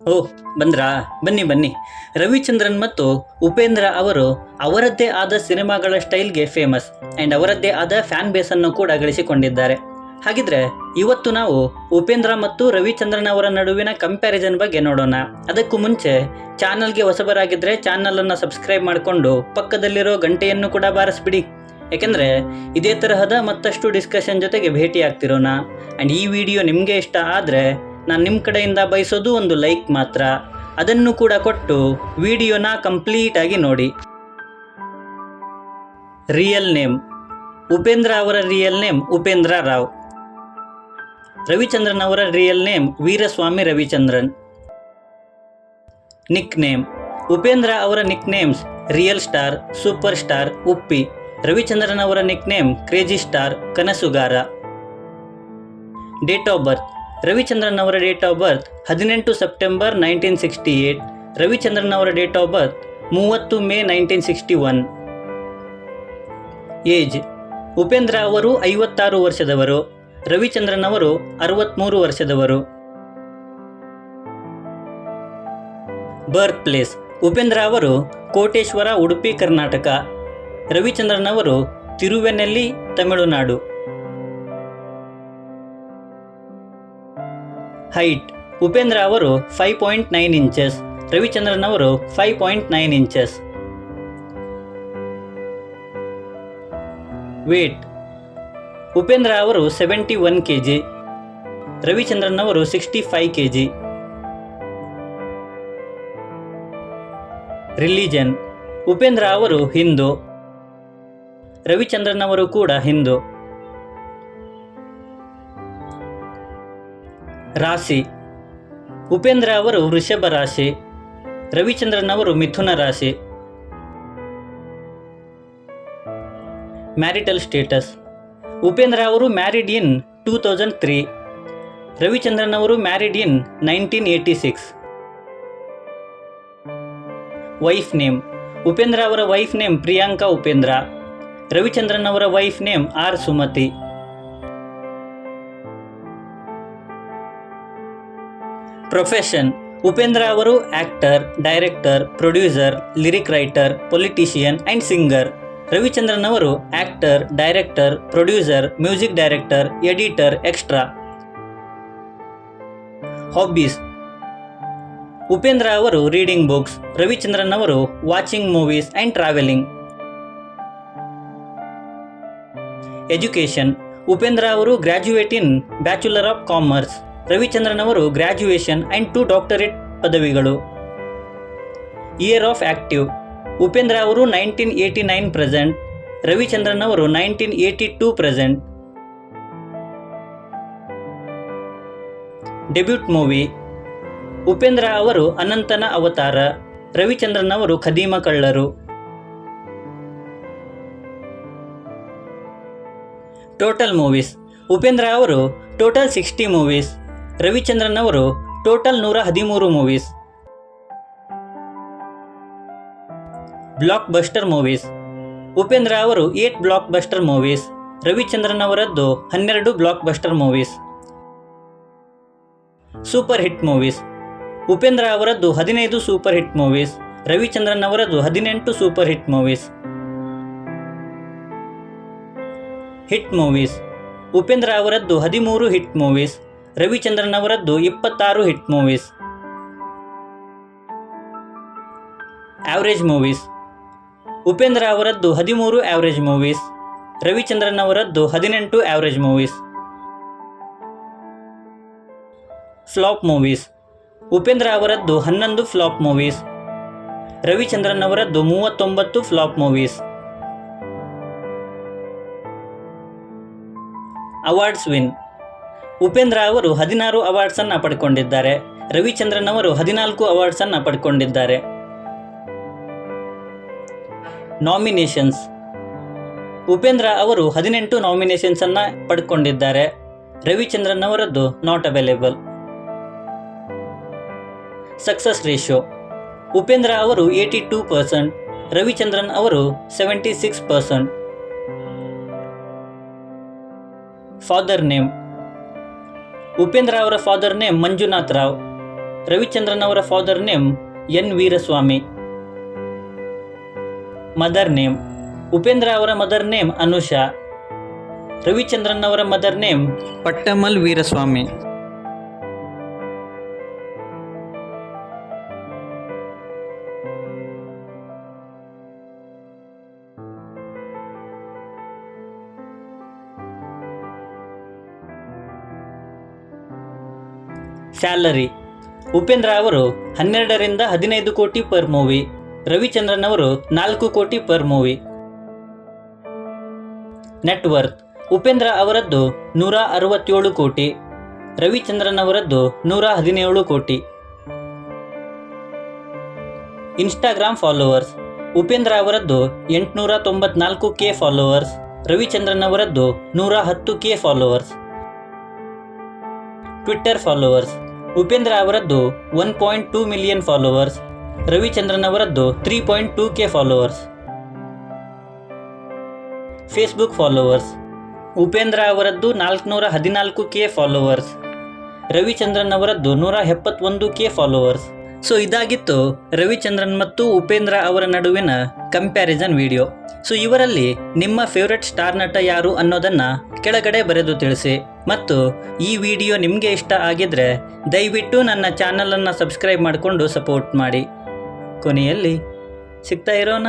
ಓಹ್, ಬಂದ್ರಾ? ಬನ್ನಿ ಬನ್ನಿ. ರವಿಚಂದ್ರನ್ ಮತ್ತು ಉಪೇಂದ್ರ ಅವರು ಅವರದ್ದೇ ಆದ ಸಿನಿಮಾಗಳ ಸ್ಟೈಲ್ಗೆ ಫೇಮಸ್ ಆ್ಯಂಡ್ ಅವರದ್ದೇ ಆದ ಫ್ಯಾನ್ ಬೇಸನ್ನು ಕೂಡ ಗಳಿಸಿಕೊಂಡಿದ್ದಾರೆ. ಹಾಗಿದ್ರೆ ಇವತ್ತು ನಾವು ಉಪೇಂದ್ರ ಮತ್ತು ರವಿಚಂದ್ರನ್ ಅವರ ನಡುವಿನ ಕಂಪ್ಯಾರಿಸನ್ ಬಗ್ಗೆ ನೋಡೋಣ. ಅದಕ್ಕೂ ಮುಂಚೆ ಚಾನಲ್ಗೆ ಹೊಸಬರಾಗಿದ್ದರೆ ಚಾನಲನ್ನು ಸಬ್ಸ್ಕ್ರೈಬ್ ಮಾಡಿಕೊಂಡು ಪಕ್ಕದಲ್ಲಿರೋ ಗಂಟೆಯನ್ನು ಕೂಡ ಬಾರಿಸ್ಬಿಡಿ. ಯಾಕೆಂದರೆ ಇದೇ ತರಹದ ಮತ್ತಷ್ಟು ಡಿಸ್ಕಷನ್ ಜೊತೆಗೆ ಭೇಟಿ ಆಗ್ತಿರೋಣ. ಆ್ಯಂಡ್ ಈ ವಿಡಿಯೋ ನಿಮಗೆ ಇಷ್ಟ ಆದರೆ ನಾನು ನಿಮ್ಮ ಕಡೆಯಿಂದ ಬಯಸೋದು ಒಂದು ಲೈಕ್ ಮಾತ್ರ. ಅದನ್ನು ಕೂಡ ಕೊಟ್ಟು ವಿಡಿಯೋನ ಕಂಪ್ಲೀಟಾಗಿ ನೋಡಿ. ರಿಯಲ್ ನೇಮ್: ಉಪೇಂದ್ರ ಅವರ ರಿಯಲ್ ನೇಮ್ ಉಪೇಂದ್ರ ರಾವ್. ರವಿಚಂದ್ರನ್ ಅವರ real name Veeraswamy Ravichandran. Nick name: Upendra ಅವರ nick names real star, super star, Uppi. Ravichandran ಅವರ ನಿಕ್ ನೇಮ್ ಕ್ರೇಜಿ ಸ್ಟಾರ್, ಕನಸುಗಾರ. ಡೇಟ್ ಆಫ್ ಬರ್ತ್: ರವಿಚಂದ್ರನ್ ಅವರ date of birth 18 September 1968. Ravichandran ಅವರ date of birth 30 May 1961. Age: Upendra ಅವರು 56 ವರ್ಷದವರು, ರವಿಚಂದ್ರನ್ ಅವರು 63 ವರ್ಷದವರು. ಬರ್ತ್ ಪ್ಲೇಸ್: ಉಪೇಂದ್ರ ಅವರು ಕೋಟೇಶ್ವರ, ಉಡುಪಿ, ಕರ್ನಾಟಕ. ರವಿಚಂದ್ರನ್ ಅವರು ತಿರುವೆನೆಲ್ಲಿ, ತಮಿಳುನಾಡು. ಹೈಟ್: ಉಪೇಂದ್ರ ಅವರು 5.9 ಇಂಚಸ್, ರವಿಚಂದ್ರನ್ ಅವರು 5.9 ಇಂಚಸ್. ವೇಟ್: ಉಪೇಂದ್ರ ಅವರು 71 kg, ರವಿಚಂದ್ರನ್ ಅವರು 65 kg. ರಿಲಿಜನ್: ಉಪೇಂದ್ರ ಅವರು ಹಿಂದೂ, ರವಿಚಂದ್ರನ್ ಅವರು ಕೂಡ ಹಿಂದೂ. ರಾಶಿ: ಉಪೇಂದ್ರ ಅವರು ವೃಷಭ ರಾಶಿ, ರವಿಚಂದ್ರನ್ ಅವರು ಮಿಥುನ ರಾಶಿ. ಮ್ಯಾರಿಟಲ್ ಸ್ಟೇಟಸ್: ಉಪೇಂದ್ರ ಅವರು ಮ್ಯಾರಿಡ್ ಇನ್ 2003, ರವಿಚಂದ್ರನ್ ಅವರು married in 1986. Wife name: Upendra ಅವರ ವೈಫ್ ನೇಮ್ ಪ್ರಿಯಾಂಕಾ ಉಪೇಂದ್ರ, ರವಿಚಂದ್ರನ್ ಅವರ wife name R Sumathi. Profession: Upendra ಅವರು actor, director, producer, lyric writer, politician and singer. Ravichandran ಅವರು actor, director, producer, music director, editor, extra. Hobbies: Upendra ಅವರು ರೀಡಿಂಗ್ ಬುಕ್ಸ್, ರವಿಚಂದ್ರನ್ ಅವರು watching movies and travelling. Education: Upendra ಅವರು graduate in bachelor of commerce, Ravichandran ಅವರು graduation and 2 doctorate ಪದವಿಗಳು. Year of active: Upendra ಅವರು 1989 present, Ravichandran ಅವರು 1982 present. Debut movie: Upendra ಅವರು ಅನಂತನ ಅವತಾರ, ರವಿಚಂದ್ರನ್ ಅವರು ಖದೀಮ ಕಳ್ಳರು. ಟೋಟಲ್ ಮೂವೀಸ್: ಉಪೇಂದ್ರ ಅವರು ಟೋಟಲ್ 60 ಮೂವೀಸ್, ರವಿಚಂದ್ರನ್ ಅವರು total 113 movies. Blockbuster movies: Upendra ಅವರು 8 ಬ್ಲಾಕ್ ಬಸ್ಟರ್ ಮೂವೀಸ್, ರವಿಚಂದ್ರನ್ ಅವರದ್ದು 12 blockbuster movies. Super hit movies: Upendra ಅವರದ್ದು 15 ಸೂಪರ್ ಹಿಟ್ ಮೂವೀಸ್, ರವಿಚಂದ್ರನ್ ಅವರದ್ದು 18 super hit movies. Hit movies: Upendra ಅವರದ್ದು 13 ಹಿಟ್ ಮೂವೀಸ್, ರವಿಚಂದ್ರನ್ ಅವರದ್ದು 26 hit movies. Average movies: Upendra ಅವರದ್ದು 13 average movies, Ravichandran ಅವರದ್ದು 18 average movies. Flop movies: Upendra ಅವರದ್ದು 11 flop movies, Ravichandran ಅವರದ್ದು 39 flop movies. Awards win: Upendra ಅವರು 16 ಅವಾರ್ಡ್ಸನ್ನು ಪಡ್ಕೊಂಡಿದ್ದಾರೆ, ರವಿಚಂದ್ರನ್ ಅವರು 14 ಅವಾರ್ಡ್ಸನ್ನು ಪಡ್ಕೊಂಡಿದ್ದಾರೆ. ನಾಮಿನೇಷನ್ಸ್: ಉಪೇಂದ್ರ ಅವರು 18 ನಾಮಿನೇಷನ್ಸನ್ನು ಪಡ್ಕೊಂಡಿದ್ದಾರೆ, ರವಿಚಂದ್ರನ್ ಅವರದ್ದು not available. Success ratio: Upendra ಅವರು 82%, ರವಿಚಂದ್ರನ್ ಅವರು 76%. ಫಾದರ್ ನೇಮ್: ಉಪೇಂದ್ರ ಅವರ ಫಾದರ್ ನೇಮ್ ಮಂಜುನಾಥ್ ರಾವ್, ರವಿಚಂದ್ರನ್ ಅವರ father name N Veeraswamy. Mother name: Upendra ಅವರ ಮದರ್ ನೇಮ್ ಅನುಷಾ. ರವಿಚಂದ್ರನ್ ಅವರ mother name Pattammal Veeraswamy. Salary: Upendra ಅವರು 12 ರಿಂದ 15 ಕೋಟಿ ಪರ್ ಮೂವಿ. ರವಿಚಂದ್ರನ್ ಅವರು 4 ಕೋಟಿ ಪರ್ ಮೂವಿ. ನೆಟ್ವರ್ತ್: ಉಪೇಂದ್ರ ಅವರದ್ದು 167 ಕೋಟಿ, ರವಿಚಂದ್ರನ್ ಅವರದ್ದು 117 ಕೋಟಿ. ಇನ್ಸ್ಟಾಗ್ರಾಮ್ ಫಾಲೋವರ್ಸ್: ಉಪೇಂದ್ರ ಅವರದ್ದು 894K ಫಾಲೋವರ್ಸ್, ರವಿಚಂದ್ರನ್ ಅವರದ್ದು 110K followers. Twitter followers: Upendra ಅವರದ್ದು 1.2 ಮಿಲಿಯನ್ ಫಾಲೋವರ್ಸ್, ರವಿಚಂದ್ರನ್ ಅವರದ್ದು 3.2K followers. Facebook followers: Upendra ಅವರದ್ದು 414K ಫಾಲೋವರ್ಸ್, ರವಿಚಂದ್ರನ್ ಅವರದ್ದು 171K ಫಾಲೋವರ್ಸ್. ಸೊ ಇದಾಗಿತ್ತು ರವಿಚಂದ್ರನ್ ಮತ್ತು ಉಪೇಂದ್ರ ಅವರ ನಡುವಿನ ಕಂಪ್ಯಾರಿಸನ್ ವಿಡಿಯೋ. ಸೊ ಇವರಲ್ಲಿ ನಿಮ್ಮ ಫೇವ್ರೆಟ್ ಸ್ಟಾರ್ ನಟ ಯಾರು ಅನ್ನೋದನ್ನು ಕೆಳಗಡೆ ಬರೆದು ತಿಳಿಸಿ. ಮತ್ತು ಈ ವಿಡಿಯೋ ನಿಮಗೆ ಇಷ್ಟ ಆಗಿದ್ರೆ ದಯವಿಟ್ಟು ನನ್ನ ಚಾನಲನ್ನು ಸಬ್ಸ್ಕ್ರೈಬ್ ಮಾಡಿಕೊಂಡು ಸಪೋರ್ಟ್ ಮಾಡಿ. ಕೊನೆಯಲ್ಲಿ ಸಿಗ್ತಾ ಇರೋಣ.